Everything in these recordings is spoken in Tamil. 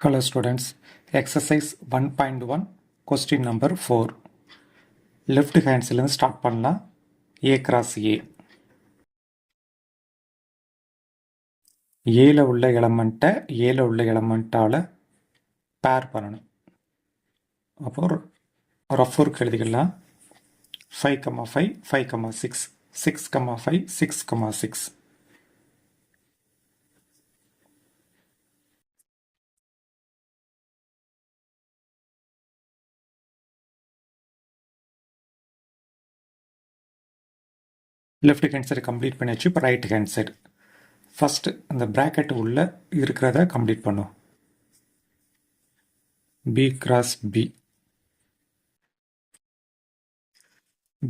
Hello students, exercise 1.1 question number 4. Left hand side start பண்ணலாம். A cross A. Aல உள்ள எலமெண்ட்டை Aல உள்ள எலமெண்ட்டால பேர் பண்ணணும். அப்போ ரஃப் ஒர்க் எழுதிக்கலாம். 5,5, 5,6, 6,5, 6,6. லெஃப்ட் ஹேண்ட் சைடு கம்ப்ளீட் பண்ணியாச்சு. இப்போ ரைட் ஹேண்ட் சைடு ஃபஸ்ட்டு அந்த ப்ராக்கெட் உள்ளே இருக்கிறத கம்ப்ளீட் பண்ணும். பி கிராஸ் பி,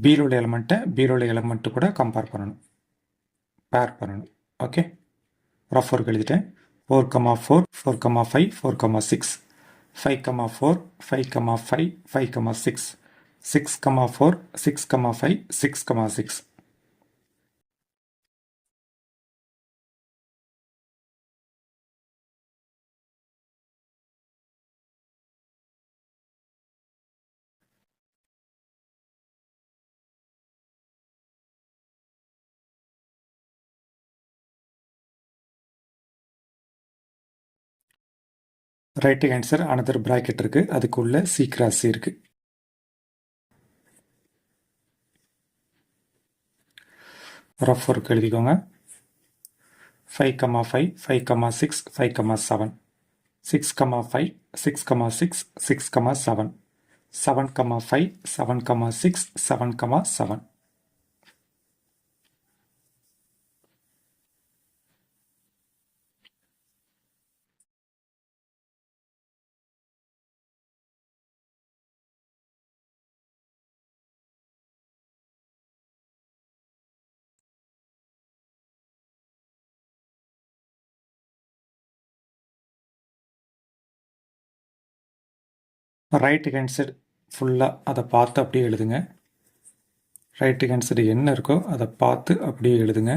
பியில் உள்ள எலமெண்ட்டை பியில் உள்ள எலமெண்ட்டு கூட கம்பேர் பண்ணணும், பேர் பண்ணணும். ஓகே, ரஃப் ஒர்க் எழுதிட்டேன். 4,4, 4,5, 4,6, 5,4, 5,5, 5,6, 6,4, 6,5, 6,6. ரைட் ஆன்சர் அனதர் பிராக்கெட் இருக்கு, அதுக்குள்ள சி கிராஸ் இருக்கு. ரஃப் ஒர்க் எழுதிக்கோங்க. 5,5, 5,6, 5,7, 6,5, 6,6, 6,7, 7,5, 7,6, 7,7. ரைட் ஹேண்ட் சைடு ஃபுல்லாக அதை பார்த்து அப்படியே எழுதுங்க. ரைட் ஹேண்ட் சைடு என்ன இருக்கோ அதை பார்த்து அப்படியே எழுதுங்க.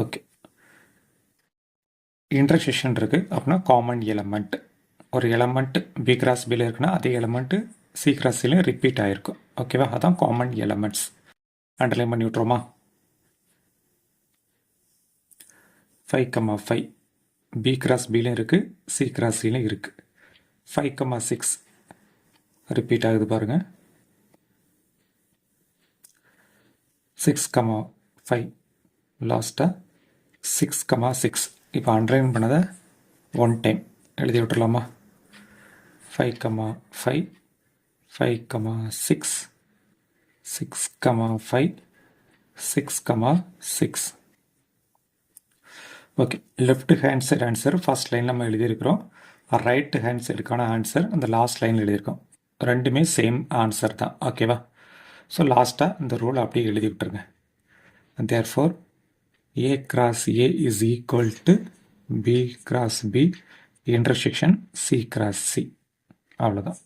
ஓகே, இன்டர்செக்ஷன் இருக்குது அப்படின்னா காமன் எலமெண்ட். ஒரு எலமெண்ட் பி கிராஸ் பியில் இருக்குன்னா அதே எலமெண்ட்டு சி கிராஸ் சிலையும் ரிப்பீட் ஆகிருக்கும். ஓகேவா, அதான் காமன் எலமெண்ட்ஸ். அண்டர்லைன் பண்ணி விட்ருவோமா? 5,5 பி கிராஸ் பிலையும் இருக்குது, சி கிராஸ் சிலையும் இருக்குது. 5,6 ரிப்பீட் ஆகுது பாருங்கள். 6,5 லாஸ்ட்டாக 6,6. இப்போ அண்டர்லைன் பண்ணதை ஒன் டைம் எழுதி விட்டுடலாமா? 5,5, 5,6, 6,5, 6,6. Okay, left hand side answer first line நம்ம எழுதியிருக்கிறோம். ரைட் ஹேண்ட் சைடுக்கான ஆன்சர் அந்த லாஸ்ட் லைன் எழுதியிருக்கோம். ரெண்டுமே சேம் ஆன்சர் தான். ஓகேவா, ஸோ லாஸ்ட்டாக இந்த ரூல் அப்படியே எழுதி விட்டுருங்க. Therefore A cross A is equal to B cross B intersection C cross C. அவ்வளோதான்.